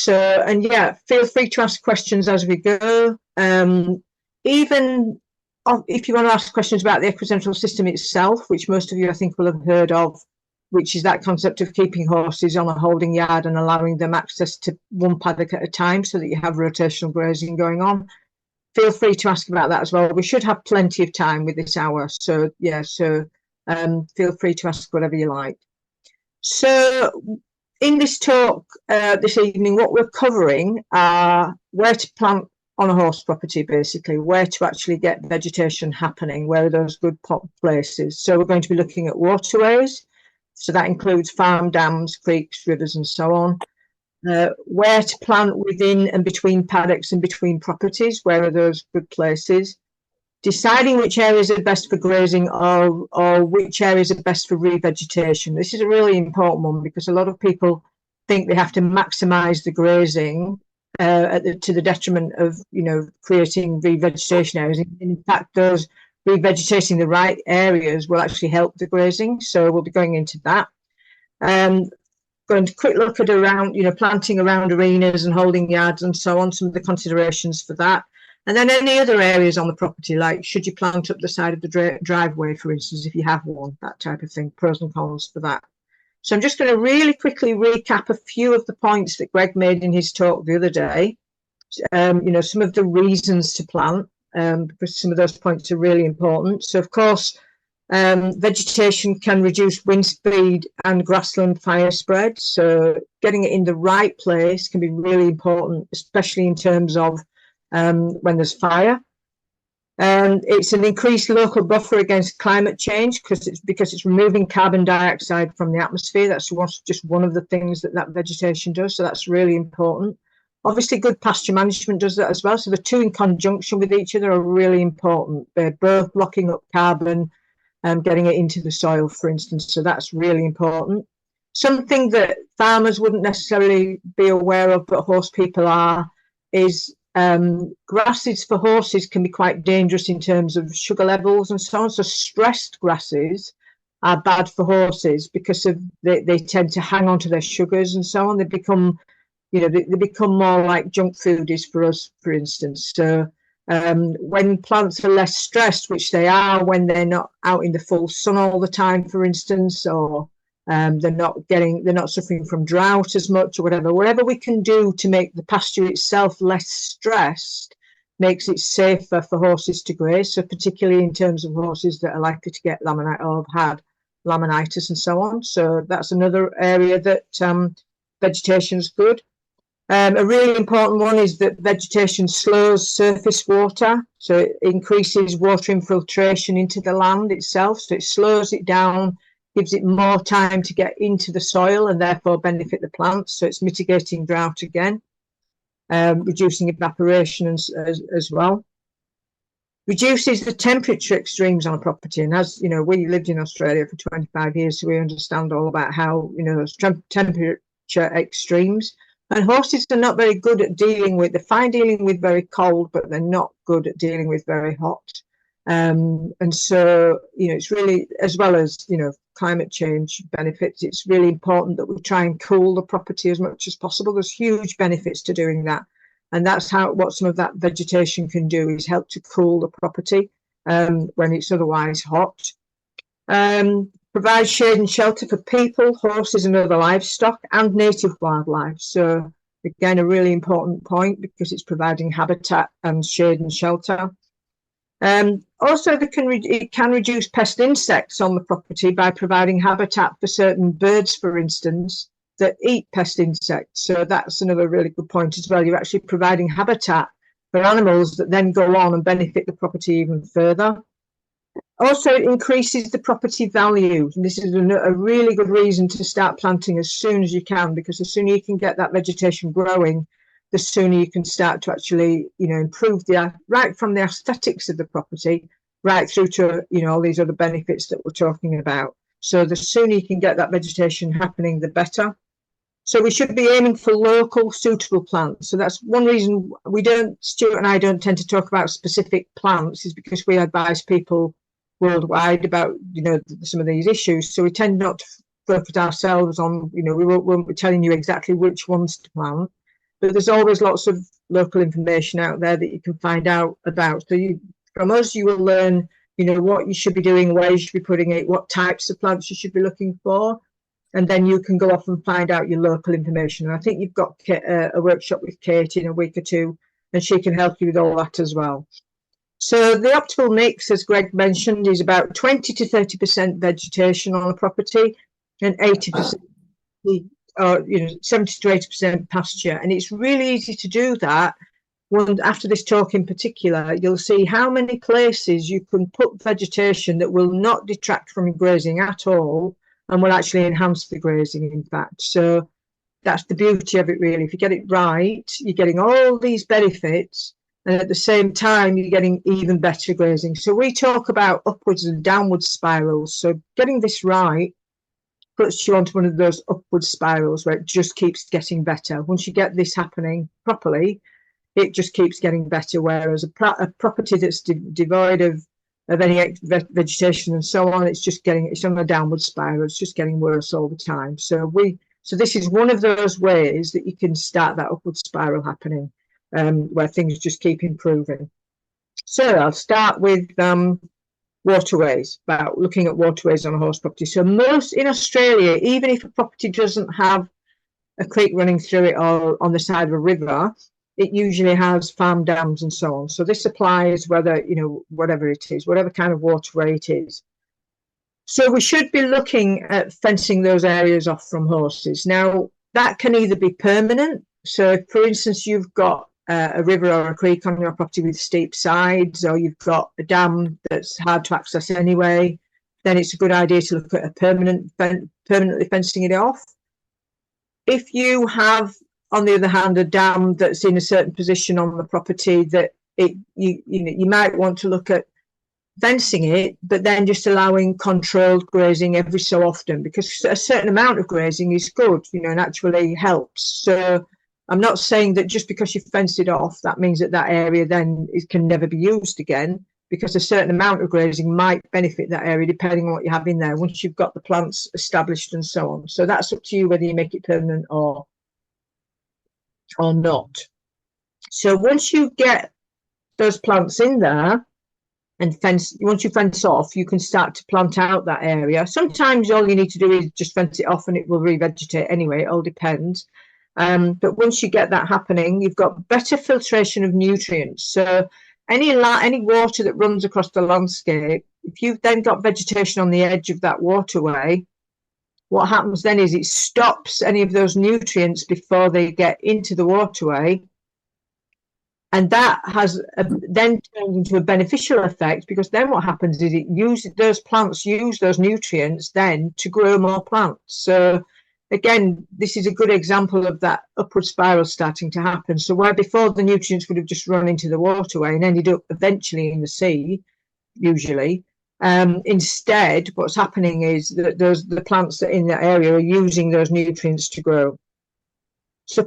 So, and yeah, feel free to ask questions as we go. Even if you want to ask questions about the equine system itself, which most of you I think will have heard of, which is that concept of keeping horses on a holding yard and allowing them access to one paddock at a time so that you have rotational grazing going on. Feel free to ask about that as well. We should have plenty of time with this hour. So yeah, feel free to ask whatever you like. So in this talk this evening, what we're covering are where to plant on a horse property, basically, where to actually get vegetation happening, where are those good places. So we're going to be looking at waterways. So that includes farm dams, creeks, rivers, and so on. Where to plant within and between paddocks and between properties, where are those good places. Deciding which areas are best for grazing or which areas are best for revegetation. This is a really important one because a lot of people think they have to maximise the grazing to the detriment of, creating revegetation areas. In fact, those revegetating the right areas will actually help the grazing. So we'll be going into that. Going to quick look at planting around arenas and holding yards and so on, some of the considerations for that. And then any other areas on the property, like should you plant up the side of the driveway, for instance, if you have one, that type of thing, pros and cons for that. So I'm just going to really quickly recap a few of the points that Greg made in his talk the other day. Some of the reasons to plant, because some of those points are really important. So, of course, vegetation can reduce wind speed and grassland fire spread. So getting it in the right place can be really important, especially in terms of when there's fire. It's an increased local buffer against climate change because it's removing carbon dioxide from the atmosphere. That's just one of the things that vegetation does. So that's really important. Obviously, good pasture management does that as well. So the two in conjunction with each other are really important. They're both locking up carbon and getting it into the soil, for instance. So that's really important. Something that farmers wouldn't necessarily be aware of, but horse people are, is grasses for horses can be quite dangerous in terms of sugar levels and so on. So stressed grasses are bad for horses because they tend to hang on to their sugars and so on. They become, they become more like junk food is for us, for instance. So when plants are less stressed, which they are when they're not out in the full sun all the time, for instance, or they're not suffering from drought as much or whatever we can do to make the pasture itself less stressed makes it safer for horses to graze. So particularly in terms of horses that are likely to get laminitis or have had laminitis and so on. So that's another area that vegetation is good. A really important one is that vegetation slows surface water. So it increases water infiltration into the land itself. So it slows it down, gives it more time to get into the soil and therefore benefit the plants. So it's mitigating drought again, reducing evaporation as well. Reduces the temperature extremes on a property. And as you know, we lived in Australia for 25 years, so we understand all about how, those temperature extremes. And horses are not very good at dealing with, they're fine dealing with very cold, but they're not good at dealing with very hot. And so, it's really, as well as, climate change benefits, it's really important that we try and cool the property as much as possible. There's huge benefits to doing that. And that's what some of that vegetation can do, is help to cool the property when it's otherwise hot. Provide shade and shelter for people, horses and other livestock, and native wildlife. So again, a really important point because it's providing habitat and shade and shelter. Also, it can reduce pest insects on the property by providing habitat for certain birds, for instance, that eat pest insects. So that's another really good point as well. You're actually providing habitat for animals that then go on and benefit the property even further. Also, it increases the property value. And this is a really good reason to start planting as soon as you can, because the sooner you can get that vegetation growing, the sooner you can start to actually, improve right from the aesthetics of the property, right through to, all these other benefits that we're talking about. So the sooner you can get that vegetation happening, the better. So we should be aiming for local suitable plants. So that's one reason Stuart and I don't tend to talk about specific plants, is because we advise people worldwide about, some of these issues. So we tend not to focus ourselves on, we won't be telling you exactly which ones to plant. but there's always lots of local information out there that you can find out about. So from us, you will learn, what you should be doing, where you should be putting it, what types of plants you should be looking for, and then you can go off and find out your local information. And I think you've got a workshop with Kate in a week or two, and she can help you with all that as well. So the optimal mix, as Greg mentioned, is about 20 to 30% vegetation on a property and 80%, or 70 to 80% pasture. And it's really easy to do that. After this talk in particular, you'll see how many places you can put vegetation that will not detract from grazing at all and will actually enhance the grazing, in fact. So that's the beauty of it, really. If you get it right, you're getting all these benefits, and at the same time, you're getting even better grazing. So we talk about upwards and downward spirals. So getting this right puts you onto one of those upward spirals where it just keeps getting better. Once you get this happening properly, it just keeps getting better. Whereas a property that's devoid of any vegetation and so on, it's on a downward spiral. It's just getting worse all the time. So this is one of those ways that you can start that upward spiral happening, where things just keep improving. So I'll start with waterways, about looking at waterways on a horse property. So most in Australia, even if a property doesn't have a creek running through it or on the side of a river, it usually has farm dams and so on. So this applies whether, whatever it is, whatever kind of waterway it is. So we should be looking at fencing those areas off from horses. Now, that can either be permanent. So if, for instance, you've got a river or a creek on your property with steep sides, or you've got a dam that's hard to access anyway, then it's a good idea to look at a permanently fencing it off. If you have, on the other hand, a dam that's in a certain position on the property that you might want to look at fencing it, but then just allowing controlled grazing every so often, because a certain amount of grazing is good, and actually helps. So I'm not saying that just because you fence it off, that means that area then can never be used again, because a certain amount of grazing might benefit that area depending on what you have in there once you've got the plants established and so on. So that's up to you whether you make it permanent or not. So once you get those plants in there and once you fence off, you can start to plant out that area. Sometimes all you need to do is just fence it off and it will revegetate anyway. It all depends. But once you get that happening, you've got better filtration of nutrients. So any water that runs across the landscape, if you've then got vegetation on the edge of that waterway, what happens then is it stops any of those nutrients before they get into the waterway. And that has then turned into a beneficial effect, because then what happens is those plants use those nutrients then to grow more plants. So again, this is a good example of that upward spiral starting to happen. So where before the nutrients would have just run into the waterway and ended up eventually in the sea, usually, instead, what's happening is that the plants that are in that area are using those nutrients to grow. So,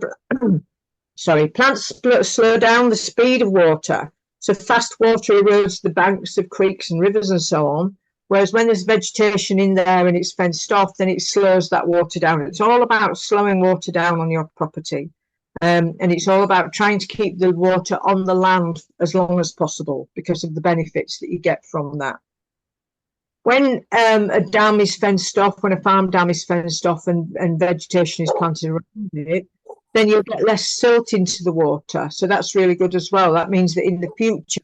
plants slow down the speed of water. So fast water erodes the banks of creeks and rivers and so on. Whereas when there's vegetation in there and it's fenced off, then it slows that water down. It's all about slowing water down on your property. And it's all about trying to keep the water on the land as long as possible because of the benefits that you get from that. When a dam is fenced off, when a farm dam is fenced off and vegetation is planted around it, then you'll get less silt into the water. So that's really good as well. That means that in the future,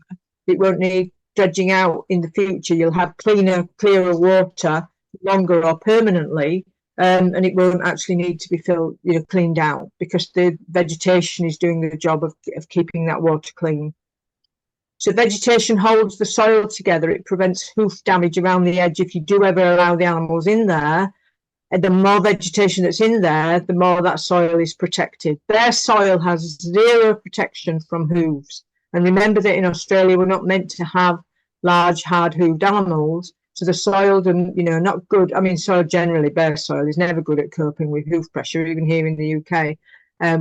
it won't need dredging out in the future. You'll have clearer water longer or permanently, and it won't actually need to be cleaned out, because the vegetation is doing the job of keeping that water clean. So vegetation holds the soil together. It prevents hoof damage around the edge if you do ever allow the animals in there. And the more vegetation that's in there, the more that soil is protected. Bare soil has zero protection from hooves. And remember that in Australia, we're not meant to have large, hard-hooved animals. So the soil, not good. I mean, soil generally, bare soil is never good at coping with hoof pressure, even here in the UK.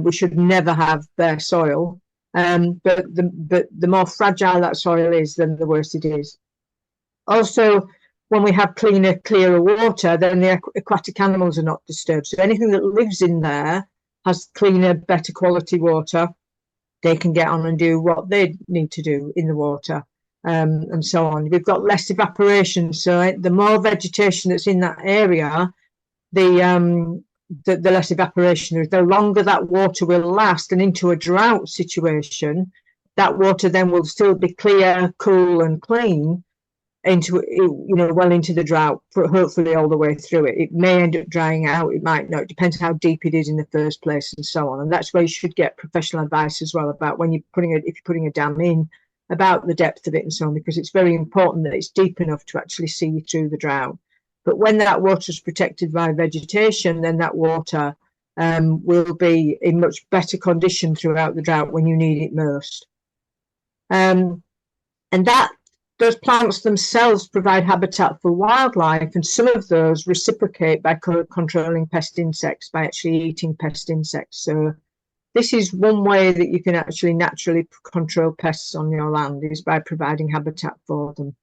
We should never have bare soil. But the more fragile that soil is, then the worse it is. Also, when we have clearer water, then the aquatic animals are not disturbed. So anything that lives in there has cleaner, better quality water, they can get on and do what they need to do in the water, and so on. We've got less evaporation, so the more vegetation that's in that area, the less evaporation there is. The longer that water will last, and into a drought situation, that water then will still be clear, cool, and clean into, you know, well into the drought, hopefully all the way through it. It may end up drying out, it might not, it depends how deep it is in the first place, and so on. And that's where you should get professional advice as well about when you're putting if you're putting a dam in, about the depth of it and so on, because it's very important that it's deep enough to actually see you through the drought. But when that water is protected by vegetation, then that water will be in much better condition throughout the drought when you need it most. And those plants themselves provide habitat for wildlife, and some of those reciprocate by controlling pest insects, by actually eating pest insects. So this is one way that you can actually naturally control pests on your land, is by providing habitat for them.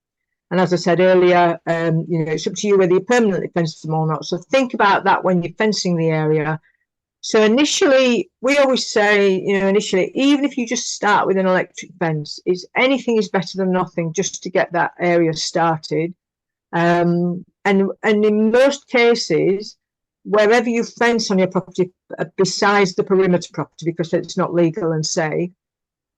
And as I said earlier, you know, it's up to you whether you permanently fence them or not. So think about that when you're fencing the area. So initially, we always say, you know, initially, even if you just start with an electric fence, anything is better than nothing, just to get that area started. And in most cases, wherever you fence on your property, besides the perimeter property, because it's not legal and safe,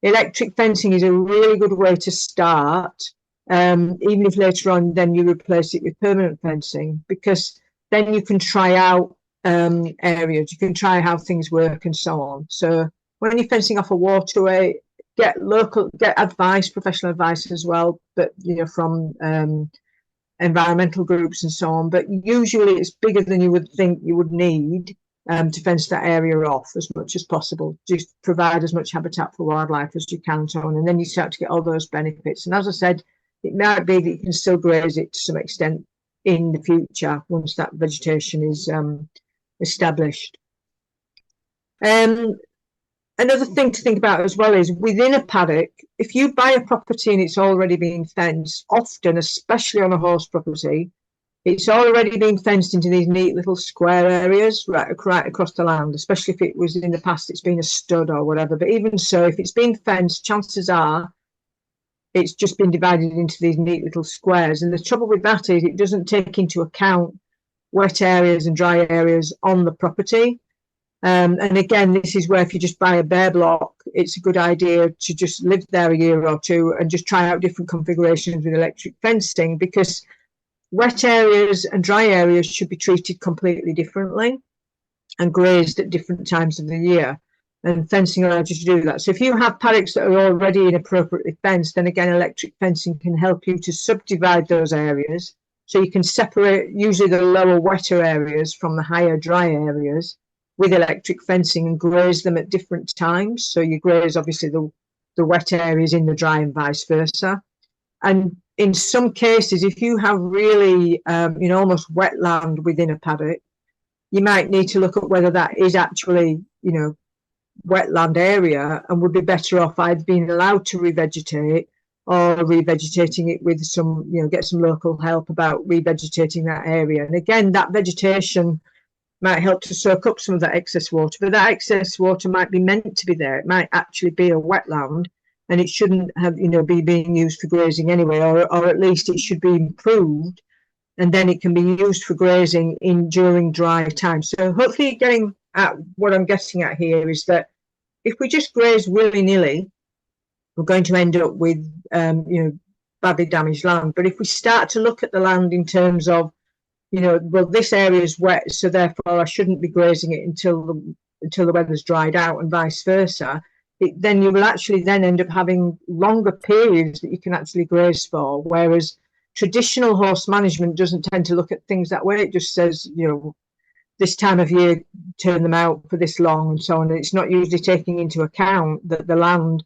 electric fencing is a really good way to start. Even if later on then you replace it with permanent fencing, because then you can try out areas, you can try how things work and so on. So when you're fencing off a waterway, get advice, professional advice as well, but you know, from environmental groups and so on. But usually it's bigger than you would think you would need to fence that area off as much as possible. Just provide as much habitat for wildlife as you can and so on, and then you start to get all those benefits. And as I said, it might be that you can still graze it to some extent in the future once that vegetation is established. Another thing to think about as well is within a paddock, if you buy a property and it's already been fenced, often, especially on a horse property, it's already been fenced into these neat little square areas right across the land, especially if it was in the past, it's been a stud or whatever. But even so, if it's been fenced, chances are it's just been divided into these neat little squares. And the trouble with that is it doesn't take into account wet areas and dry areas on the property. And again, this is where if you just buy a bare block, it's a good idea to just live there a year or two and just try out different configurations with electric fencing, because wet areas and dry areas should be treated completely differently and grazed at different times of the year. And fencing allows you to do that. So if you have paddocks that are already inappropriately fenced, then again, electric fencing can help you to subdivide those areas. So you can separate usually the lower, wetter areas from the higher, dry areas with electric fencing and graze them at different times. So you graze obviously the wet areas in the dry and vice versa. And in some cases, if you have really, you know, almost wetland within a paddock, you might need to look at whether that is actually, you know, wetland area, and would be better off either being allowed to revegetate or revegetating it with some, you know, get some local help about revegetating that area. And again, that vegetation might help to soak up some of that excess water, but that excess water might be meant to be there. It might actually be a wetland, and it shouldn't have, you know, be being used for grazing anyway, or at least it should be improved, and then it can be used for grazing during dry time. So hopefully getting at what I'm getting at here is that if we just graze willy-nilly, we're going to end up with, you know, badly damaged land. But if we start to look at the land in terms of, you know, well, this area is wet, so therefore I shouldn't be grazing it until the weather's dried out, and vice versa, then you will actually then end up having longer periods that you can actually graze for. Whereas traditional horse management doesn't tend to look at things that way. It just says, you know, this time of year, turn them out for this long and so on. And it's not usually taking into account that the land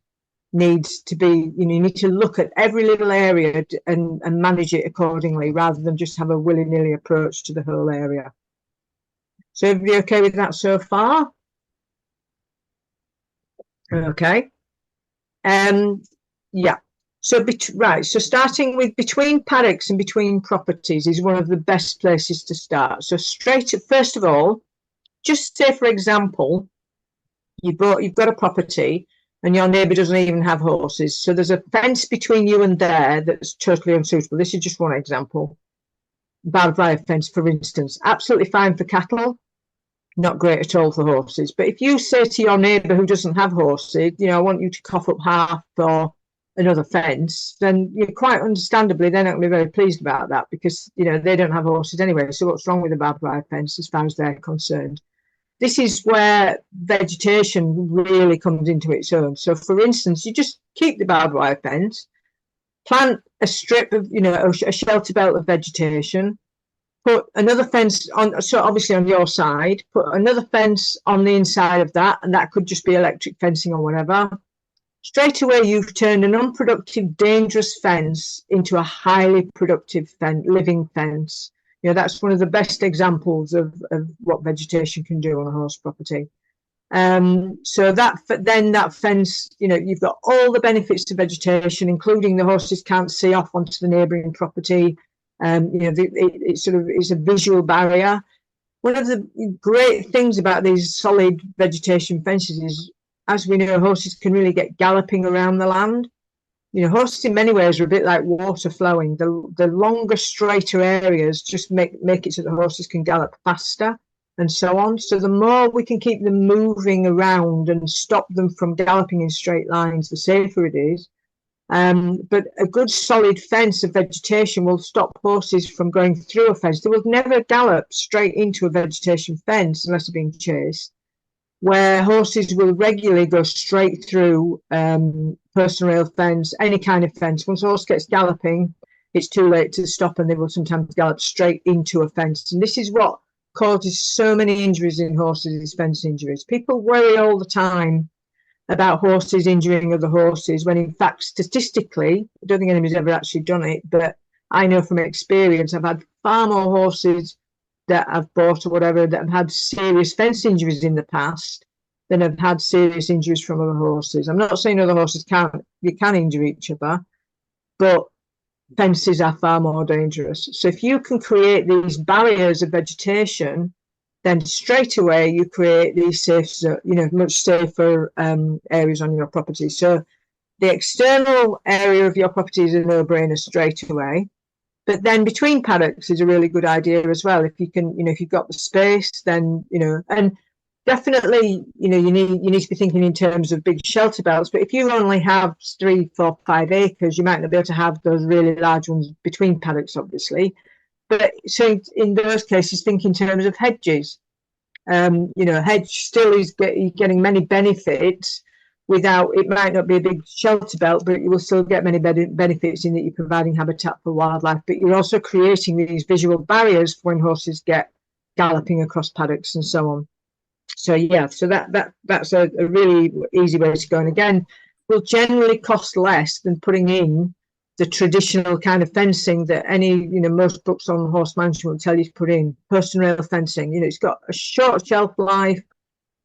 needs to be, you know, you need to look at every little area and manage it accordingly, rather than just have a willy-nilly approach to the whole area. So everybody okay with that so far? Okay. Yeah. So right. So starting with between paddocks and between properties is one of the best places to start. So first of all, just say, for example, you've got a property and your neighbour doesn't even have horses. So there's a fence between you and there that's totally unsuitable. This is just one example. Barbed wire fence, for instance, absolutely fine for cattle, not great at all for horses. But if you say to your neighbour who doesn't have horses, you know, I want you to cough up half for another fence, then you're quite understandably, they're not going to be very pleased about that, because, you know, they don't have horses anyway. So what's wrong with the barbed wire fence as far as they're concerned? This is where vegetation really comes into its own. So, for instance, you just keep the barbed wire fence, plant a strip of, you know, a shelter belt of vegetation, put another fence on, so obviously on your side, put another fence on the inside of that, and that could just be electric fencing or whatever. Straight away, you've turned an unproductive, dangerous fence into a highly productive living fence. You know, that's one of the best examples of what vegetation can do on a horse property. So that fence, you know, you've got all the benefits of vegetation, including the horses can't see off onto the neighbouring property. You know, it's a visual barrier. One of the great things about these solid vegetation fences is, as we know, horses can really get galloping around the land. You know, horses in many ways are a bit like water flowing. The longer, straighter areas just make it so the horses can gallop faster and so on. So the more we can keep them moving around and stop them from galloping in straight lines, the safer it is. But a good solid fence of vegetation will stop horses from going through a fence. They will never gallop straight into a vegetation fence unless they're being chased, where horses will regularly go straight through personal rail fence, any kind of fence. Once a horse gets galloping, it's too late to stop, and they will sometimes gallop straight into a fence. And this is what causes so many injuries in horses, is fence injuries. People worry all the time about horses injuring other horses, when in fact, statistically, I don't think anybody's ever actually done it, but I know from experience, I've had far more horses that I've bought or whatever that have had serious fence injuries in the past than have had serious injuries from other horses. I'm not saying other horses can injure each other, but fences are far more dangerous. So if you can create these barriers of vegetation, then straight away you create these safe, you know, much safer areas on your property. So the external area of your property is a no-brainer straight away. But then between paddocks is a really good idea as well. If you can, you know, if you've got the space, then, you know, and definitely, you know, you need to be thinking in terms of big shelter belts. But if you only have 3, 4, 5 acres, you might not be able to have those really large ones between paddocks, obviously. But so in those cases, think in terms of hedges. You know, hedge still is getting many benefits. Without, it might not be a big shelter belt, but you will still get many benefits in that you're providing habitat for wildlife, but you're also creating these visual barriers for when horses get galloping across paddocks and so on. So yeah, so that's a really easy way to go, and again, will generally cost less than putting in the traditional kind of fencing that most books on horse management will tell you to put in. Personal rail fencing, you know, it's got a short shelf life,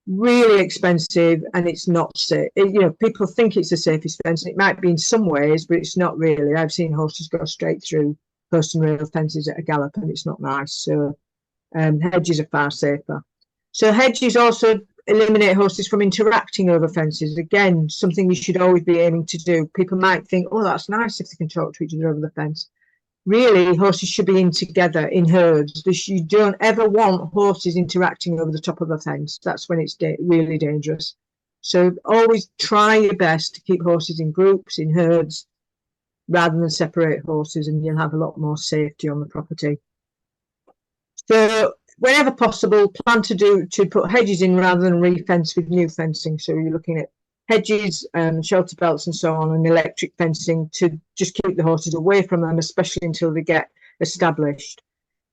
really expensive, and it's not safe. You know, people think it's the safest fence, and it might be in some ways, but it's not really. I've seen horses go straight through personal rail fences at a gallop, and it's not nice. So hedges are far safer. So hedges also eliminate horses from interacting over fences. Again, something you should always be aiming to do. People might think, oh, that's nice if they can talk to each other over the fence. Really, horses should be in together in herds. You don't ever want horses interacting over the top of a fence. That's when it's really dangerous. So always try your best to keep horses in groups, in herds, rather than separate horses, and you'll have a lot more safety on the property. So whenever possible, plan to put hedges in rather than re-fence with new fencing. So you're looking at hedges, shelter belts and so on, and electric fencing to just keep the horses away from them, especially until they get established.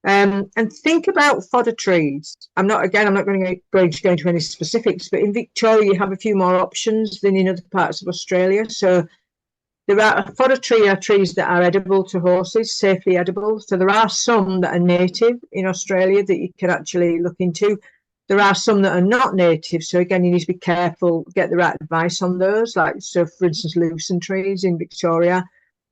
And think about fodder trees. I'm not going to go into any specifics, but in Victoria you have a few more options than in other parts of Australia. So fodder tree are trees that are edible to horses, safely edible. So there are some that are native in Australia that you can actually look into. There are some that are not native. So again, you need to be careful, get the right advice on those. Like, so for instance, lucerne trees in Victoria,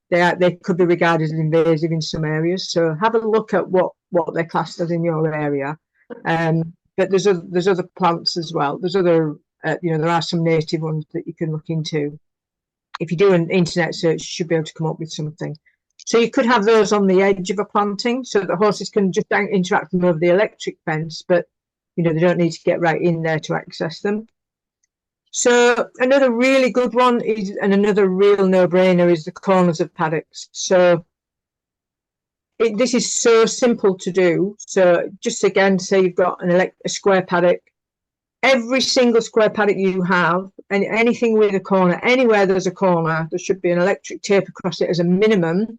they could be regarded as invasive in some areas. So have a look at what they're classed as in your area. But there's other plants as well. There's other you know, there are some native ones that you can look into. If you do an internet search, you should be able to come up with something. So you could have those on the edge of a planting so that horses can just interact with them over the electric fence, but you know, they don't need to get right in there to access them. So another really good one is, and another real no-brainer, is the corners of paddocks. So this is so simple to do. So just again, say you've got a square paddock. Every single square paddock you have, and anything with a corner, anywhere there's a corner, there should be an electric tape across it as a minimum,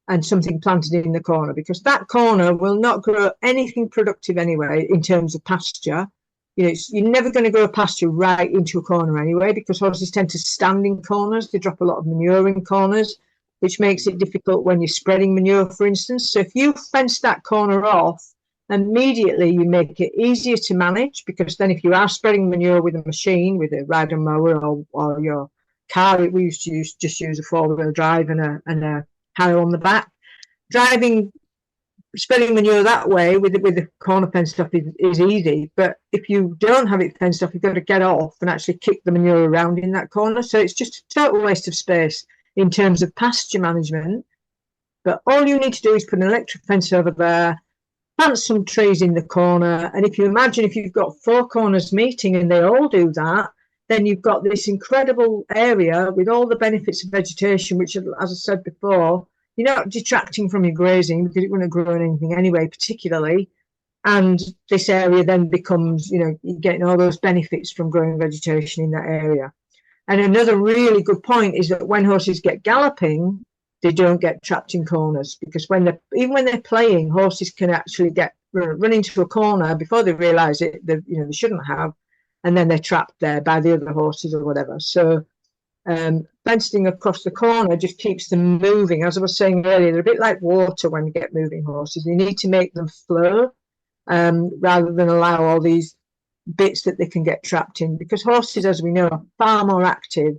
and something planted in the corner, because that corner will not grow anything productive anyway in terms of pasture. You know, you're never going to grow pasture right into a corner anyway, because horses tend to stand in corners. They drop a lot of manure in corners, which makes it difficult when you're spreading manure, for instance. So if you fence that corner off, immediately you make it easier to manage, because then if you are spreading manure with a machine, with a rider mower or your car, we used to just use a 4-wheel drive and a harrow on the back. Spreading manure that way with the corner fenced off is easy, but if you don't have it fenced off, you've got to get off and actually kick the manure around in that corner. So it's just a total waste of space in terms of pasture management. But all you need to do is put an electric fence over there, plant some trees in the corner, and if you imagine if you've got 4 corners meeting and they all do that, then you've got this incredible area with all the benefits of vegetation, which, as I said before, you're not detracting from your grazing, because it wouldn't grow anything anyway, particularly. And this area then becomes, you know, you're getting all those benefits from growing vegetation in that area. And another really good point is that when horses get galloping, they don't get trapped in corners, because even when they're playing, horses can actually run into a corner before they realise it. They shouldn't have, and then they're trapped there by the other horses or whatever. So fencing across the corner just keeps them moving. As I was saying earlier, they're a bit like water when you get moving horses. You need to make them flow rather than allow all these bits that they can get trapped in, because horses, as we know, are far more active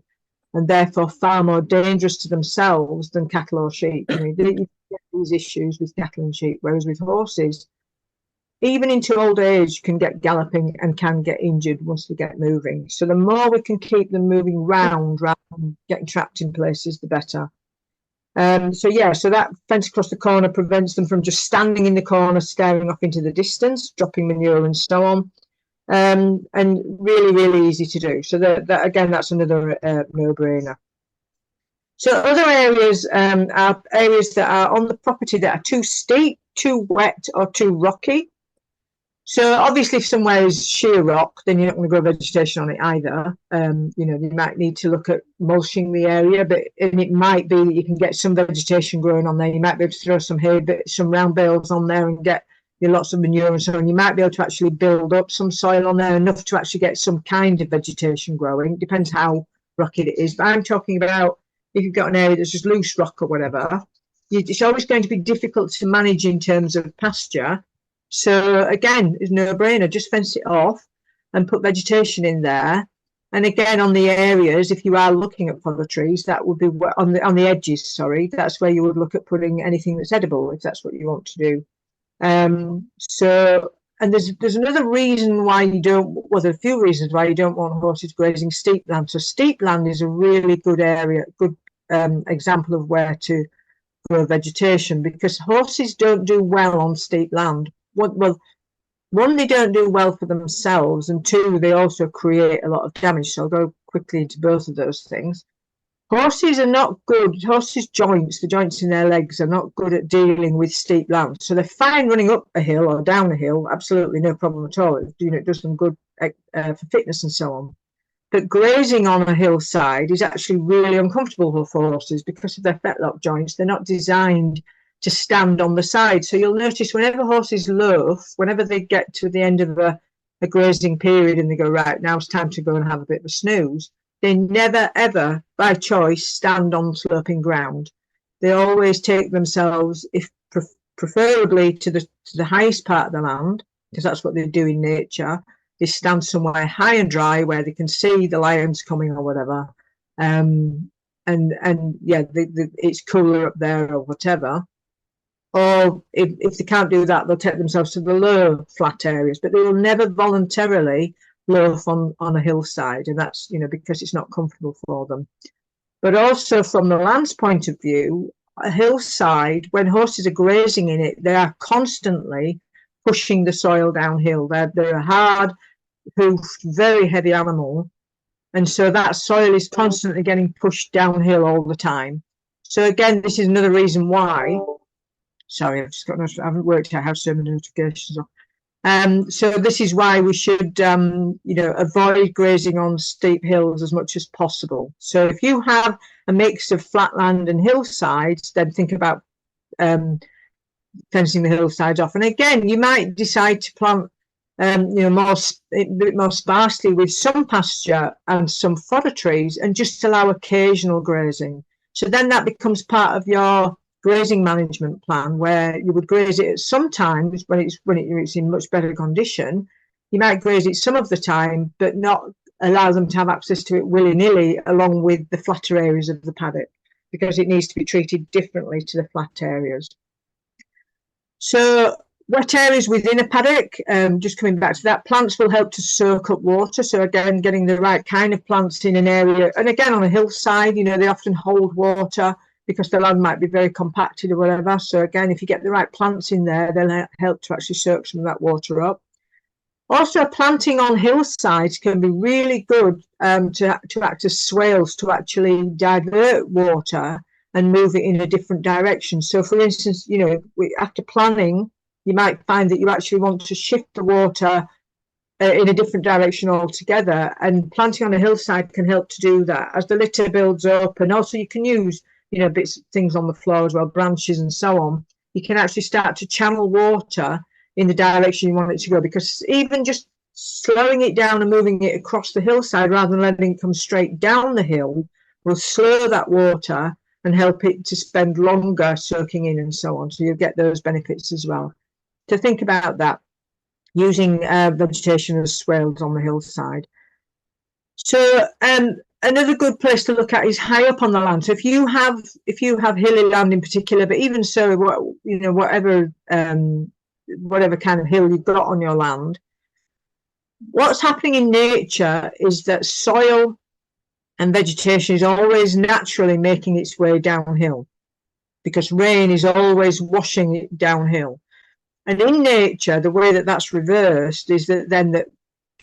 and therefore far more dangerous to themselves than cattle or sheep. I mean, you get these issues with cattle and sheep, whereas with horses, even into old age, you can get galloping and can get injured once they get moving. So the more we can keep them moving round rather than getting trapped in places, the better. So that fence across the corner prevents them from just standing in the corner, staring off into the distance, dropping manure and so on. And really, really easy to do. So that again, that's another no-brainer. So other areas are areas that are on the property that are too steep, too wet, or too rocky. So obviously, if somewhere is sheer rock, then you're not going to grow vegetation on it either. You might need to look at mulching the area, and it might be that you can get some vegetation growing on there. You might be able to throw some hay, some round bales on there and get lots of manure and so on. You might be able to actually build up some soil on there enough to actually get some kind of vegetation growing. It depends how rocky it is. But I'm talking about if you've got an area that's just loose rock or whatever, it's always going to be difficult to manage in terms of pasture. So again, it's no brainer, just fence it off and put vegetation in there. And again, on the areas, if you are looking at fodder trees, that would be on the edges, sorry, that's where you would look at putting anything that's edible, if that's what you want to do. And there's another reason why you don't, well, there are a few reasons why you don't want horses grazing steep land. So steep land is a really good area, good example of where to grow vegetation, because horses don't do well on steep land. Well, one, they don't do well for themselves, and 2, they also create a lot of damage. So I'll go quickly into both of those things. Horses are not good. Horses' joints, the joints in their legs, are not good at dealing with steep land. So they're fine running up a hill or down a hill, absolutely no problem at all. It does them good for fitness and so on. But grazing on a hillside is actually really uncomfortable for horses because of their fetlock joints. They're not designed to stand on the side. So you'll notice whenever horses loaf, whenever they get to the end of a grazing period and they go, right, now it's time to go and have a bit of a snooze, they never, ever, by choice, stand on sloping ground. They always take themselves, preferably to the highest part of the land, because that's what they do in nature. They stand somewhere high and dry where they can see the lions coming or whatever. It's cooler up there or whatever. Or if they can't do that, they'll take themselves to the low flat areas, but they will never voluntarily loaf on a hillside, and that's, you know, because it's not comfortable for them. But also from the land's point of view, a hillside, when horses are grazing in it, they are constantly pushing the soil downhill. They're a hard hoofed, very heavy animal, and so that soil is constantly getting pushed downhill all the time. So again, this is another reason why. Sorry, I've just got. I haven't worked out how to turn the notifications off. So this is why we should, you know, avoid grazing on steep hills as much as possible. So if you have a mix of flatland and hillsides, then think about fencing the hillsides off. And again, you might decide to plant, you know, a bit more sparsely with some pasture and some fodder trees, and just allow occasional grazing. So then that becomes part of your grazing management plan, where you would graze it sometimes when it's in much better condition. You might graze it some of the time, but not allow them to have access to it willy-nilly along with the flatter areas of the paddock, because it needs to be treated differently to the flat areas. So wet areas within a paddock, just coming back to that, plants will help to soak up water. So again, getting the right kind of plants in an area, and again on a hillside, you know, they often hold water because the land might be very compacted or whatever. So again, if you get the right plants in there, they'll help to actually soak some of that water up. Also, planting on hillsides can be really good to act as swales, to actually divert water and move it in a different direction. So for instance, you know, after planning, you might find that you actually want to shift the water in a different direction altogether, and planting on a hillside can help to do that as the litter builds up. And also you can use, you know, things on the floor as well, branches and so on. You can actually start to channel water in the direction you want it to go, because even just slowing it down and moving it across the hillside rather than letting it come straight down the hill will slow that water and help it to spend longer soaking in and so on. So you'll get those benefits as well. To think about that, using vegetation as swales on the hillside. So another good place to look at is high up on the land. So if you have hilly land in particular, but even so, you know, whatever kind of hill you've got on your land, what's happening in nature is that soil and vegetation is always naturally making its way downhill, because rain is always washing it downhill. And in nature, the way that that's reversed is that then that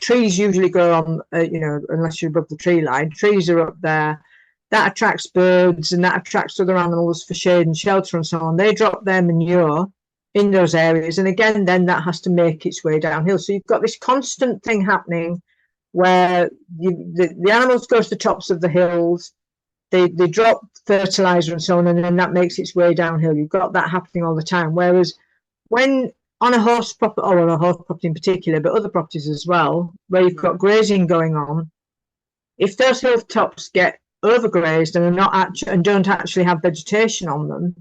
trees usually grow on, you know, unless you're above the tree line, trees are up there. That attracts birds and that attracts other animals for shade and shelter and so on. They drop their manure in those areas. And again, then that has to make its way downhill. So you've got this constant thing happening where the animals go to the tops of the hills, they drop fertilizer and so on, and then that makes its way downhill. You've got that happening all the time. Whereas when on a horse property, or on a horse property in particular, but other properties as well, where you've got grazing going on, if those hilltops get overgrazed and don't actually have vegetation on them,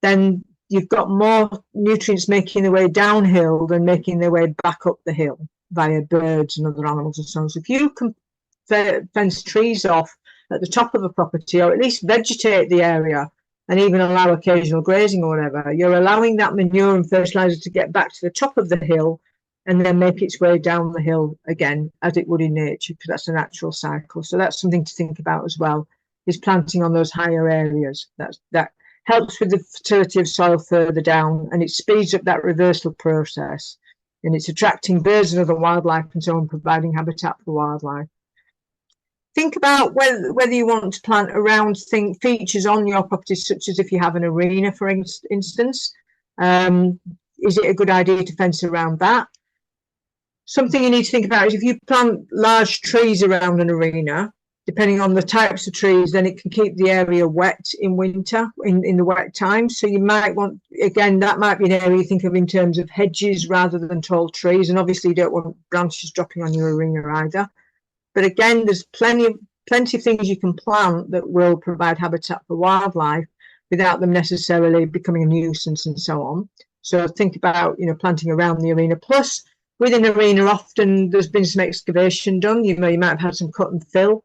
then you've got more nutrients making their way downhill than making their way back up the hill via birds and other animals and so on. So if you can fence trees off at the top of a property, or at least vegetate the area, and even allow occasional grazing or whatever, you're allowing that manure and fertilizer to get back to the top of the hill and then make its way down the hill again, as it would in nature, because that's a natural cycle. So that's something to think about as well, is planting on those higher areas. That helps with the fertility of soil further down, and it speeds up that reversal process, and it's attracting birds and other wildlife and so on, providing habitat for wildlife. Think about whether you want to plant around features on your property, such as if you have an arena, for instance. Is it a good idea to fence around that? Something you need to think about is if you plant large trees around an arena, depending on the types of trees, then it can keep the area wet in winter, in the wet times. So you might want, again, that might be an area you think of in terms of hedges rather than tall trees. And obviously you don't want branches dropping on your arena either. But again, there's plenty of things you can plant that will provide habitat for wildlife without them necessarily becoming a nuisance and so on. So think about, you know, planting around the arena. Plus, within an arena, often there's been some excavation done. You know, you might have had some cut and fill.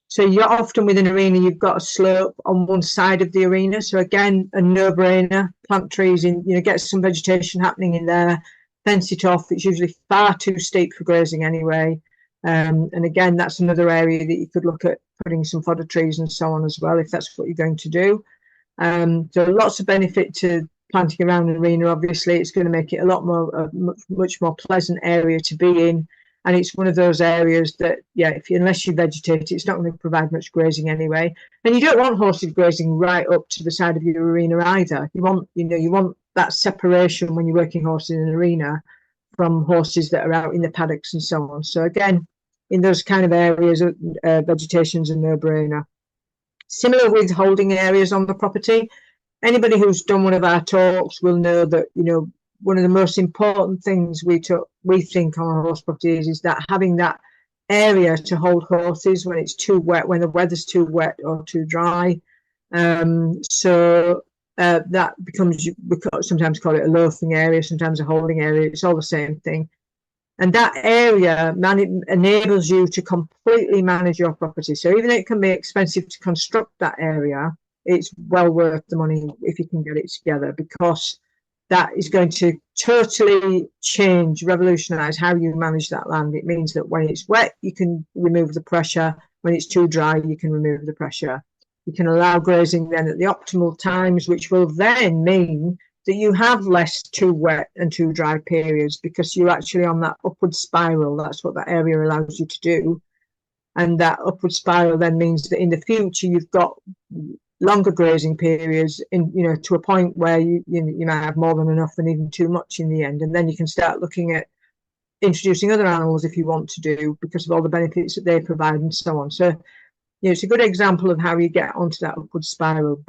So you're often within an arena, you've got a slope on one side of the arena. So again, a no-brainer, plant trees in, you know, get some vegetation happening in there, fence it off. It's usually far too steep for grazing anyway. And again, that's another area that you could look at putting some fodder trees and so on as well, if that's what you're going to do. So lots of benefit to planting around an arena. Obviously, it's going to make it a lot more, much more pleasant area to be in. And it's one of those areas that, yeah, unless you vegetate, it's not going to provide much grazing anyway. And you don't want horses grazing right up to the side of your arena either. You want that separation when you're working horses in an arena from horses that are out in the paddocks and so on. So again, in those kind of areas, vegetation's a no-brainer. Similar with holding areas on the property. Anybody who's done one of our talks will know that, one of the most important things we think on a horse property is that having that area to hold horses when it's too wet, when the weather's too wet or too dry. That becomes, we sometimes call it a loafing area, sometimes a holding area. It's all the same thing. And that area enables you to completely manage your property. So even though it can be expensive to construct that area, it's well worth the money if you can get it together, because that is going to totally change, revolutionize how you manage that land. It means that when it's wet, you can remove the pressure. When it's too dry, you can remove the pressure. You can allow grazing then at the optimal times, which will then mean that you have less too wet and too dry periods, because you're actually on that upward spiral. That's what that area allows you to do. And that upward spiral then means that in the future, you've got longer grazing periods to a point where you might have more than enough and even too much in the end. And then you can start looking at introducing other animals if you want to do, because of all the benefits that they provide and so on. So, it's a good example of how you get onto that upward spiral.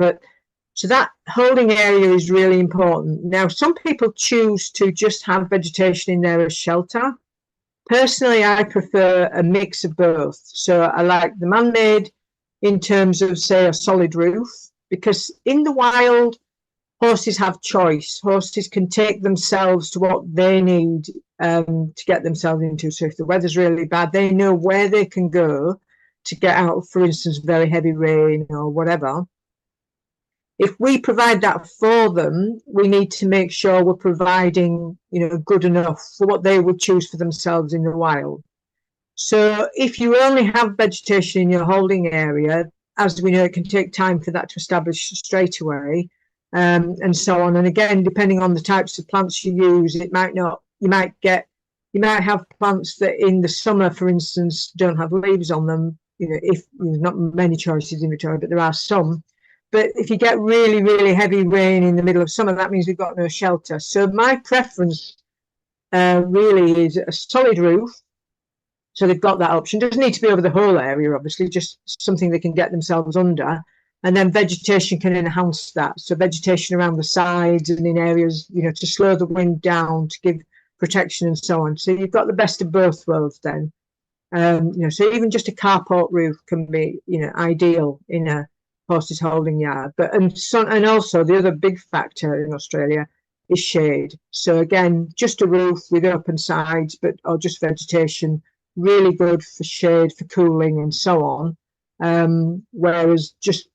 So that holding area is really important. Now, some people choose to just have vegetation in there as shelter. Personally, I prefer a mix of both. So I like the man-made in terms of, say, a solid roof, because in the wild, horses have choice. Horses can take themselves to what they need to get themselves into. So if the weather's really bad, they know where they can go to get out, for instance, very heavy rain or whatever. If we provide that for them, we need to make sure we're providing, good enough for what they would choose for themselves in the wild. So if you only have vegetation in your holding area, as we know, it can take time for that to establish straight away, and so on. And again, depending on the types of plants you use, you might have plants that in the summer, for instance, don't have leaves on them. If there's not many choices in Victoria, but there are some. But if you get really, really heavy rain in the middle of summer, that means we've got no shelter. So my preference really is a solid roof. So they've got that option. Doesn't need to be over the whole area, obviously, just something they can get themselves under. And then vegetation can enhance that. So vegetation around the sides and in areas, to slow the wind down, to give protection and so on. So you've got the best of both worlds then. So even just a carport roof can be, ideal in a horses holding yard. And also the other big factor in Australia is shade. So again, just a roof with open sides, or just vegetation, really good for shade, for cooling and so on. Whereas just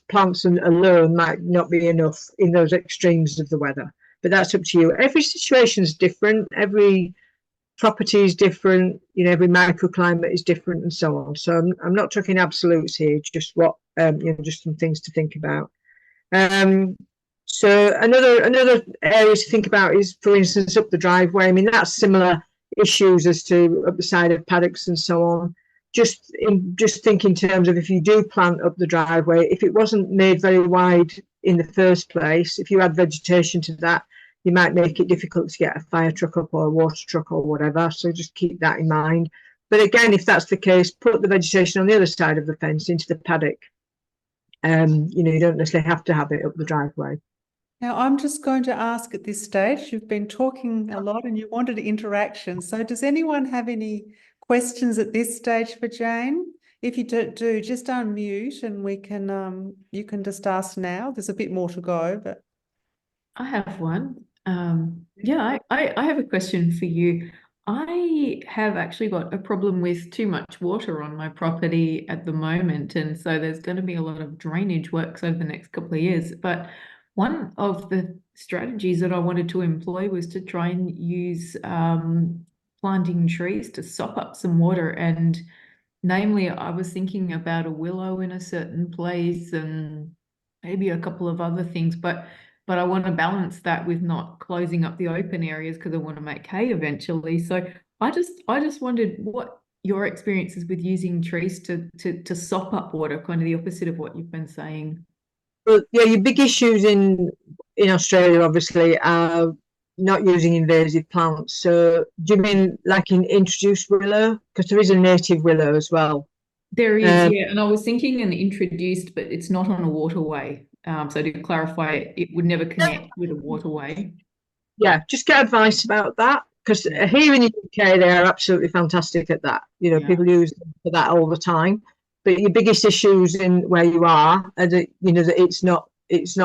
plants alone might not be enough in those extremes of the weather. But that's up to you. Every situation is different. Every property is different. Every microclimate is different and so on. So I'm not talking absolutes here, just what, just some things to think about. So another area to think about is, for instance, up the driveway. I mean, that's similar issues as to up the side of paddocks and so on. Just think in terms of, if you do plant up the driveway, if it wasn't made very wide in the first place, if you add vegetation to that, you might make it difficult to get a fire truck up or a water truck or whatever. So just keep that in mind. But again, if that's the case, put the vegetation on the other side of the fence into the paddock. You don't necessarily have to have it up the driveway. Now, I'm just going to ask at this stage, you've been talking a lot and you wanted interaction. So does anyone have any questions at this stage for Jane? If you do, just unmute and we can, you can just ask now. There's a bit more to go, but. I have one. I have a question for you. I have actually got a problem with too much water on my property at the moment, and so there's going to be a lot of drainage works over the next couple of years. But one of the strategies that I wanted to employ was to try and use planting trees to sop up some water, and namely, I was thinking about a willow in a certain place and maybe a couple of other things, but I want to balance that with not closing up the open areas because I want to make hay eventually. So I just wondered what your experience is with using trees to sop up water, kind of the opposite of what you've been saying. Well, yeah, your big issues in Australia obviously are not using invasive plants. So do you mean like in introduced willow? Because there is a native willow as well. There is, yeah, and I was thinking an introduced, but it's not on a waterway. So to clarify, it would never connect with a waterway. Yeah, just get advice about that, because here in the UK they are absolutely fantastic at that. You know, people use them for that all the time. But your biggest issues in where you are that, you know, that it's not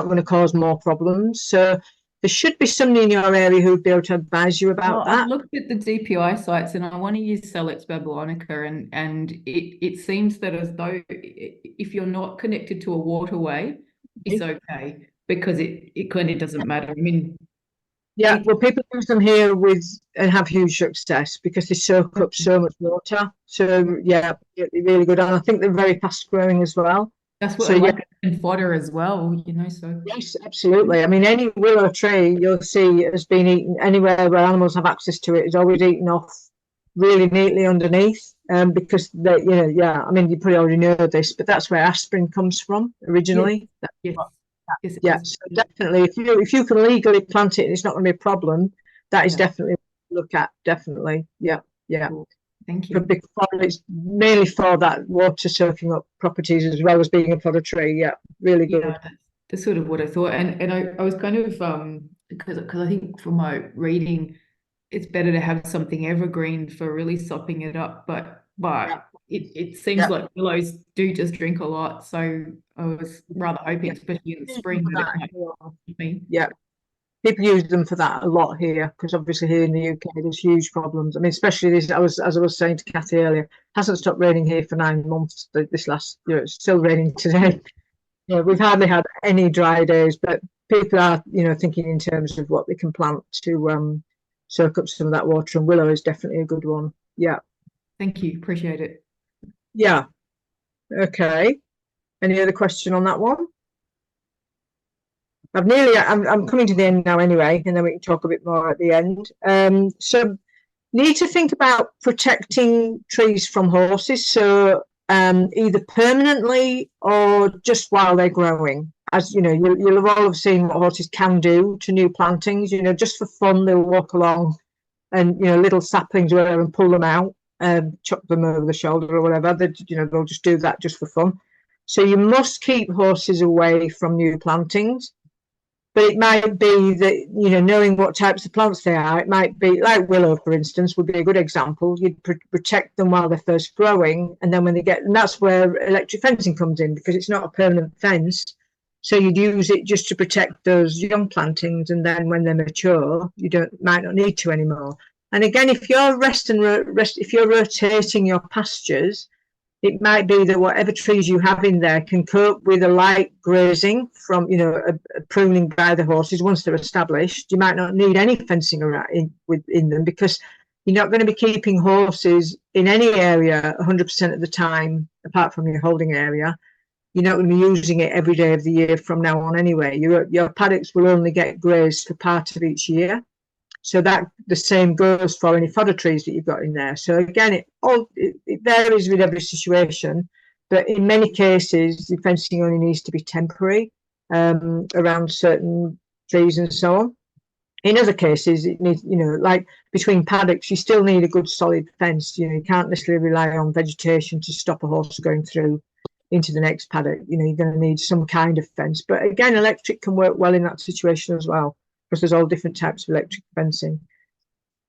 going to cause more problems. So there should be somebody in your area who would be able to advise you about that. I've looked at the DPI sites and I want to use Salix babylonica, and it seems that as though if you're not connected to a waterway, it's okay, because it kind of doesn't matter. I mean, yeah, well, people use them here and have huge success because they soak up so much water. So yeah, really good, and I think they're very fast growing as well. That's what I like, and fodder as well, you know. So yes, absolutely. I mean, any willow tree you'll see has been eaten anywhere where animals have access to it is always eaten off really neatly underneath, because they, you know, yeah. I mean, you probably already know this, but that's where aspirin comes from originally. Yes. Yes, yeah, so definitely, if you can legally plant it and it's not going to be a problem, that is definitely what to look at. Definitely, yeah. Cool. Thank you. It's mainly for that water soaking up properties as well as being a fodder tree. Yeah, really good. Yeah, that's sort of what I thought, and I was kind of because I think from my reading, it's better to have something evergreen for really sopping it up, but it seems like willows do just drink a lot, so I was rather hoping, especially in the spring, that it might help me. Yeah, people use them for that a lot here, because obviously here in the UK there's huge problems. I mean, especially this, as I was saying to Kathy earlier, hasn't stopped raining here for 9 months. This last year, it's still raining today. Yeah, we've hardly had any dry days, but people are, you know, thinking in terms of what they can plant to soak up some of that water, and willow is definitely a good one. Yeah. Thank you. Appreciate it. Yeah. Okay. Any other question on that one? I'm coming to the end now anyway, and then we can talk a bit more at the end. So need to think about protecting trees from horses. So either permanently or just while they're growing. As you know, you'll have all have seen what horses can do to new plantings. You know, just for fun, they'll walk along and, you know, little saplings or whatever and pull them out and chuck them over the shoulder or whatever. They'll just do that just for fun. So you must keep horses away from new plantings. But it might be that, you know, knowing what types of plants they are, it might be like willow, for instance, would be a good example. You'd protect them while they're first growing, and then when they get, and that's where electric fencing comes in, because it's not a permanent fence. So you'd use it just to protect those young plantings, and then when they're mature, might not need to anymore. And again, if you're if you're rotating your pastures, it might be that whatever trees you have in there can cope with a light grazing from, you know, a pruning by the horses once they're established. You might not need any fencing around in them, because you're not going to be keeping horses in any area 100% of the time, apart from your holding area. You're not going to be using it every day of the year from now on anyway. Your paddocks will only get grazed for part of each year. So that the same goes for any fodder trees that you've got in there. So again, it varies with every situation, but in many cases, the fencing only needs to be temporary around certain trees and so on. In other cases, it needs, you know, like between paddocks, you still need a good solid fence. You know, you can't necessarily rely on vegetation to stop a horse going through into the next paddock. You know, you're going to need some kind of fence. But again, electric can work well in that situation as well, because there's all different types of electric fencing.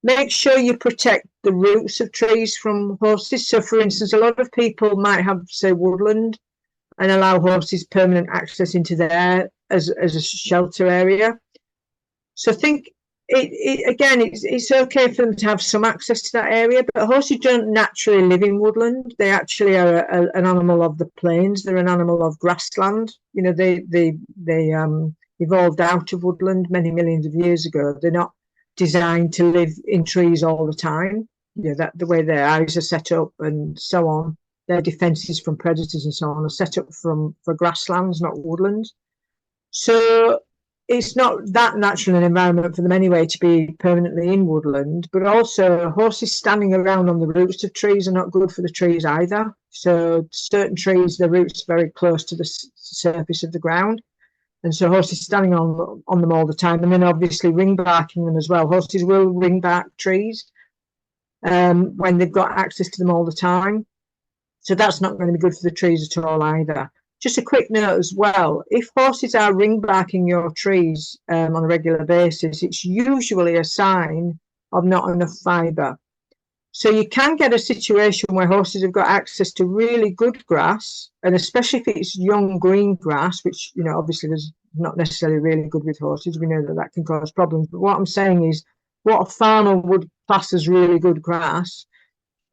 Make sure you protect the roots of trees from horses. So, for instance, a lot of people might have, say, woodland and allow horses permanent access into there as a shelter area. So think, it's okay for them to have some access to that area, but horses don't naturally live in woodland. They actually are an animal of the plains. They're an animal of grassland. You know, they evolved out of woodland many millions of years ago. They're not designed to live in trees all the time. that the way their eyes are set up and so on, their defences from predators and so on are set up for grasslands, not woodlands. So it's not that natural an environment for them anyway to be permanently in woodland, but also horses standing around on the roots of trees are not good for the trees either. So certain trees, the roots are very close to the surface of the ground. And so horses standing on them all the time, and then obviously ring barking them as well. Horses will ring bark trees when they've got access to them all the time. So that's not going to be good for the trees at all either. Just a quick note as well, if horses are ring barking your trees on a regular basis, it's usually a sign of not enough fibre. So you can get a situation where horses have got access to really good grass, and especially if it's young green grass, which, obviously is not necessarily really good with horses. We know that can cause problems. But what I'm saying is, what a farmer would class as really good grass,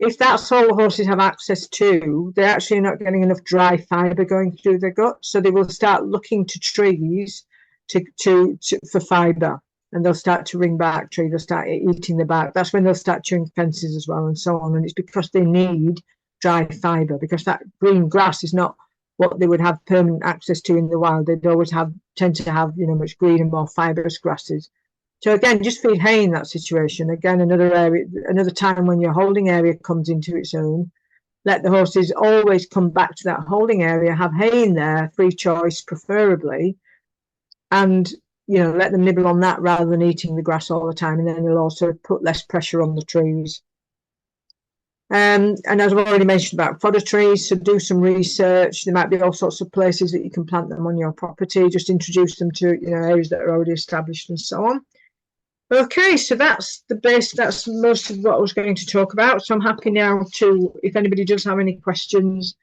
if that's all the horses have access to, they're actually not getting enough dry fibre going through their gut. So they will start looking to trees for fibre. And they'll start to ring bark trees, they'll start eating the bark. That's when they'll start chewing fences as well and so on. And it's because they need dry fibre, because that green grass is not what they would have permanent access to in the wild. They'd always tend to have, much greener, more fibrous grasses. So again, just feed hay in that situation. Again, another time when your holding area comes into its own, let the horses always come back to that holding area, have hay in there, free choice preferably, and let them nibble on that rather than eating the grass all the time, and then they'll also put less pressure on the trees. And as I've already mentioned about fodder trees, so do some research. There might be all sorts of places that you can plant them on your property. Just introduce them to areas that are already established and so on. Okay, so that's the base. That's most of what I was going to talk about. So I'm happy now to, if anybody does have any questions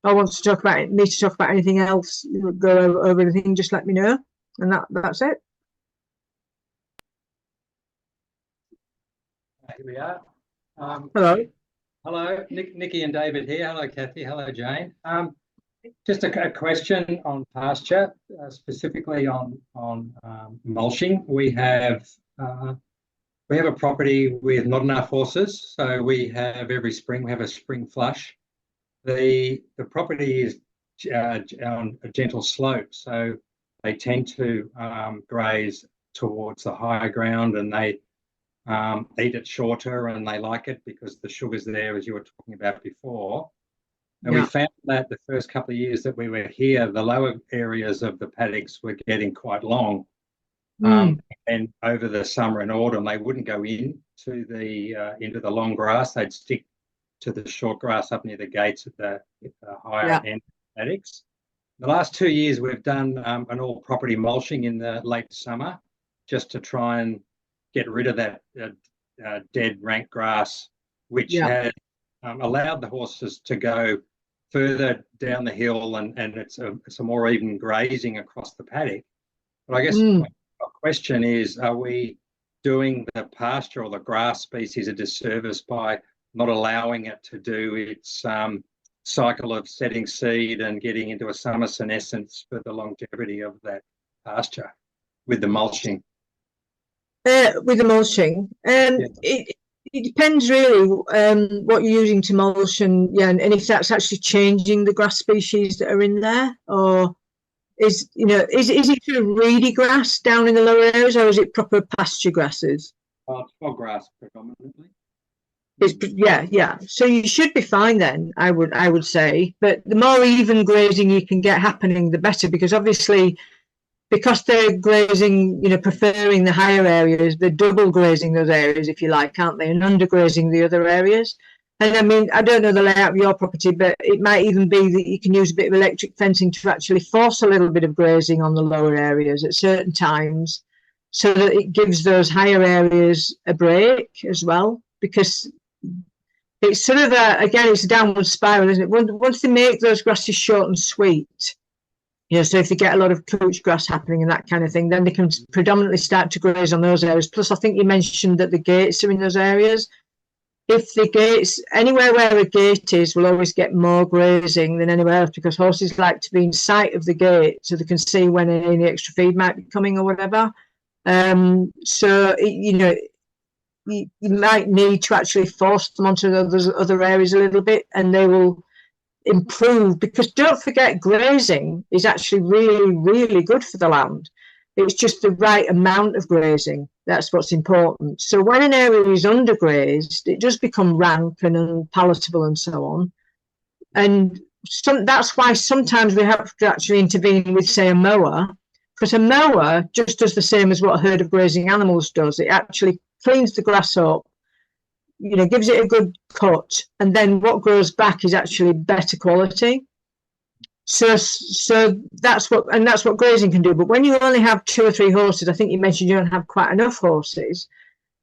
or wants to talk about me to talk about anything else, go over anything, just let me know. And that's it. Here we are. Hello. Hello, Nikki and David here. Hello, Kathy. Hello, Jane. Just a question on pasture, specifically on mulching. We have a property with not enough horses, so we have every spring we have a spring flush. The property is on a gentle slope, so they tend to graze towards the higher ground, and they eat it shorter, and they like it because the sugar's there, as you were talking about before. And we found that the first couple of years that we were here, the lower areas of the paddocks were getting quite long. And over the summer and autumn, they wouldn't go into the long grass. They'd stick to the short grass up near the gates at the higher end paddocks. The last 2 years, we've done an all-property mulching in the late summer, just to try and get rid of that dead rank grass, which had allowed the horses to go further down the hill, and it's a more even grazing across the paddock. But I guess my question is, are we doing the pasture or the grass species a disservice by not allowing it to do its cycle of setting seed and getting into a summer senescence for the longevity of that pasture with the mulching? It depends really what you're using to mulch, and if that's actually changing the grass species that are in there, or is it sort of reedy grass down in the lower areas, or is it proper pasture grasses? It's fog grass predominantly. So you should be fine then, I would say. But the more even grazing you can get happening, the better, because obviously, because they're grazing, preferring the higher areas, they're double grazing those areas, if you like, aren't they? And undergrazing the other areas. And I mean, I don't know the layout of your property, but it might even be that you can use a bit of electric fencing to actually force a little bit of grazing on the lower areas at certain times, so that it gives those higher areas a break as well, because it's sort of it's a downward spiral, isn't it? Once they make those grasses short and sweet, so if they get a lot of couch grass happening and that kind of thing, then they can predominantly start to graze on those areas. Plus, I think you mentioned that the gates are in those areas. If the gates, anywhere where a gate is, will always get more grazing than anywhere else, because horses like to be in sight of the gate so they can see when any extra feed might be coming or whatever. you might need to actually force them onto other areas a little bit, and they will improve, because don't forget, grazing is actually really, really good for the land. It's just the right amount of grazing. That's what's important. So when an area is undergrazed, it does become rank and unpalatable and so on. And that's why sometimes we have to actually intervene with, say, a mower, because a mower just does the same as what a herd of grazing animals does. It actually cleans the grass up, you know, gives it a good cut, and then what grows back is actually better quality. So that's what grazing can do. But when you only have 2 or 3 horses, I think you mentioned you don't have quite enough horses,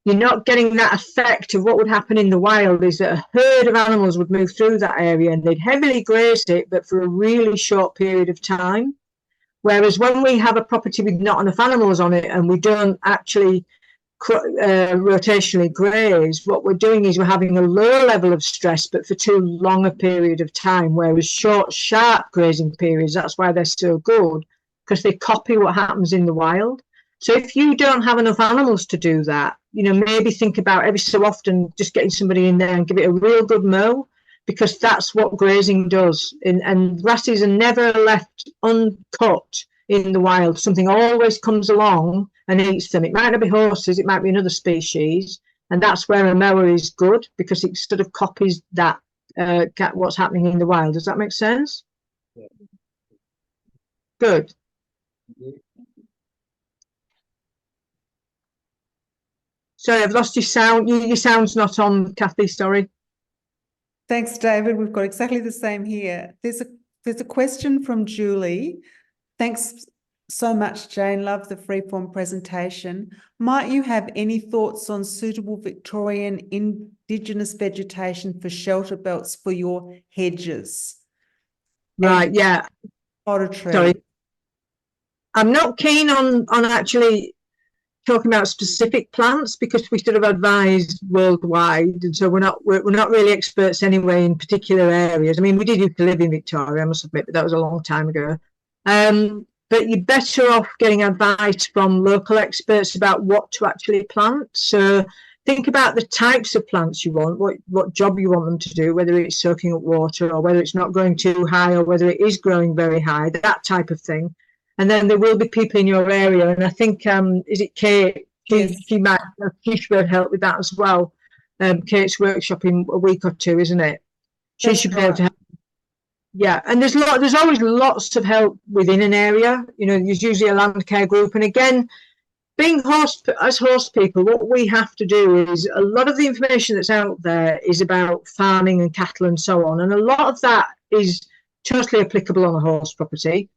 you're not getting that effect of what would happen in the wild, is that a herd of animals would move through that area and they'd heavily graze it, but for a really short period of time. Whereas when we have a property with not enough animals on it and we don't actually rotationally graze, what we're doing is we're having a low level of stress, but for too long a period of time. Whereas short, sharp grazing periods, that's why they're so good, because they copy what happens in the wild. So if you don't have enough animals to do that, you know, maybe think about every so often just getting somebody in there and give it a real good mow, because that's what grazing does. And grasses are never left uncut in the wild. Something always comes along and eats them. It might not be horses, it might be another species, and that's where a mower is good, because it sort of copies that what's happening in the wild. Does that make sense? Yeah. Good. Sorry, I've lost your sound. Your sound's not on, Kathy, sorry. Thanks, David. We've got exactly the same here. There's a question from Julie. Thanks so much, Jane. Love the freeform presentation. Might you have any thoughts on suitable Victorian Indigenous vegetation for shelter belts for your hedges? Right, yeah. Otter tree. Sorry. I'm not keen on actually talking about specific plants, because we sort of advise worldwide, and so we're not really experts anyway in particular areas. I mean, we did used to live in Victoria, I must admit, but that was a long time ago. But you're better off getting advice from local experts about what to actually plant. So think about the types of plants you want, what job you want them to do, whether it's soaking up water or whether it's not growing too high or whether it is growing very high, that type of thing. And then there will be people in your area, and I think is it Kate? Yes. She might help with that as well. Kate's workshop in a week or 2, isn't it? She should be able to help. Yeah, and there's always lots of help within an area. You know, there's usually a Landcare group, and again, being horse people, what we have to do is, a lot of the information that's out there is about farming and cattle and so on, and a lot of that is totally applicable on a horse property.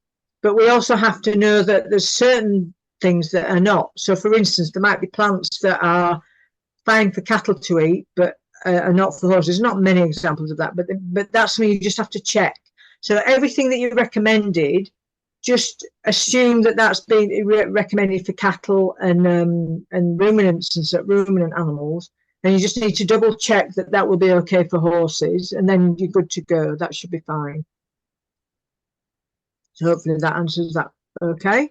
But we also have to know that there's certain things that are not. So, for instance, there might be plants that are fine for cattle to eat, but are not for horses. There's not many examples of that, but that's something you just have to check. So everything that you recommended, just assume that that's been recommended for cattle and ruminants and so, ruminant animals, and you just need to double check that that will be okay for horses, and then you're good to go. That should be fine. So hopefully that answers that. Okay.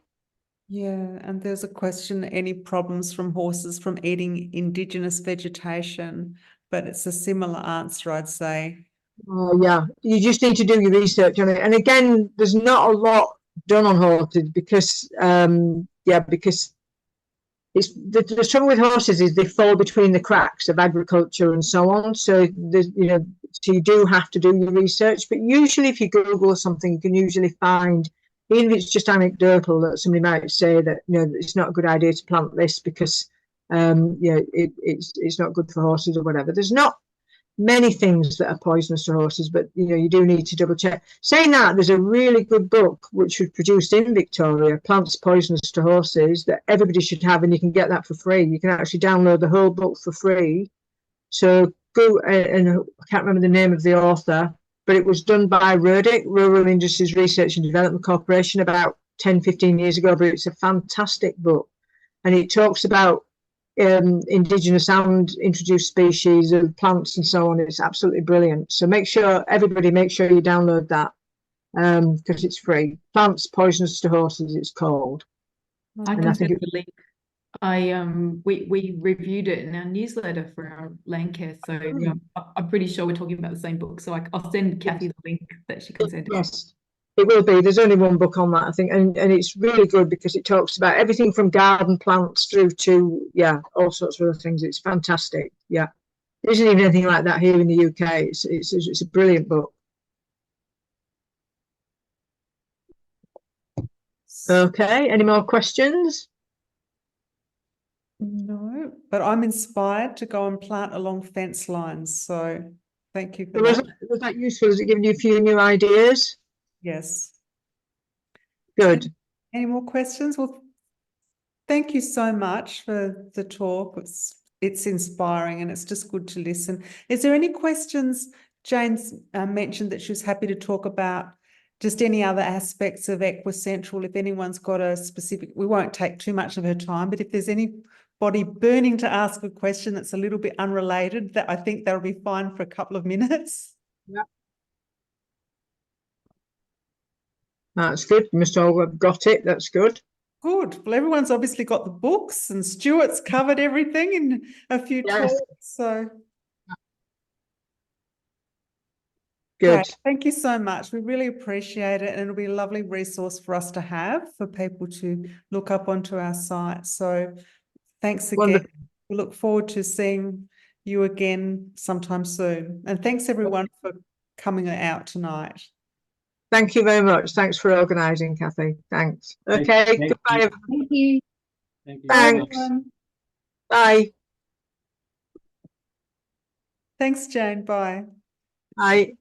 Yeah, and there's a question, any problems from horses from eating indigenous vegetation? But it's a similar answer, I'd say. Oh, yeah, you just need to do your research on it. And again, there's not a lot done on horses because, because it's the trouble with horses is they fall between the cracks of agriculture and so on. So there's, so you do have to do your research. But usually, if you Google something, you can usually find, even if it's just anecdotal, that somebody might say that it's not a good idea to plant this because it's not good for horses or whatever. There's not many things that are poisonous to horses, but you do need to double check. Saying that, there's a really good book which was produced in Victoria, Plants Poisonous to Horses, that everybody should have, and you can get that for free. You can actually download the whole book for free. So go, and I can't remember the name of the author, but it was done by RIRDC, Rural Industries Research and Development Corporation, about 10-15 years ago, but it's a fantastic book, and it talks about indigenous and introduced species of plants and so on. It's absolutely brilliant. So everybody make sure you download that because it's free. Plants Poisonous to Horses, it's called. I can send the link we reviewed it in our newsletter for our Landcare, so I'm pretty sure we're talking about the same book. So I'll send Kathy the link that she can send. Yes, it will be. There's only one book on that, I think, and it's really good because it talks about everything from garden plants through to all sorts of other things. It's fantastic. Yeah, there isn't even anything like that here in the UK. It's a brilliant book. Okay, any more questions? No, but I'm inspired to go and plant along fence lines. So thank you for Was that. that useful? Has it given you a few new ideas? Yes. Good. Any more questions? Well, thank you so much for the talk. It's inspiring and it's just good to listen. Is there any questions? Jane's mentioned that she was happy to talk about just any other aspects of Equicentral. If anyone's got a specific, we won't take too much of her time, but if there's anybody burning to ask a question that's a little bit unrelated, that I think that'll be fine for a couple of minutes. Yeah. That's good. You must all have got it. That's good. Good. Well, everyone's obviously got the books and Stuart's covered everything in a few talks. So good. Great. Thank you so much. We really appreciate it. And it'll be a lovely resource for us to have for people to look up onto our site. So thanks again. Wonderful. We look forward to seeing you again sometime soon. And thanks everyone for coming out tonight. Thank you very much. Thanks for organising, Kathy. Thanks. Okay. Goodbye. Everyone. Thank you. Thank you. Thanks. Bye. Thanks, Jane. Bye. Bye.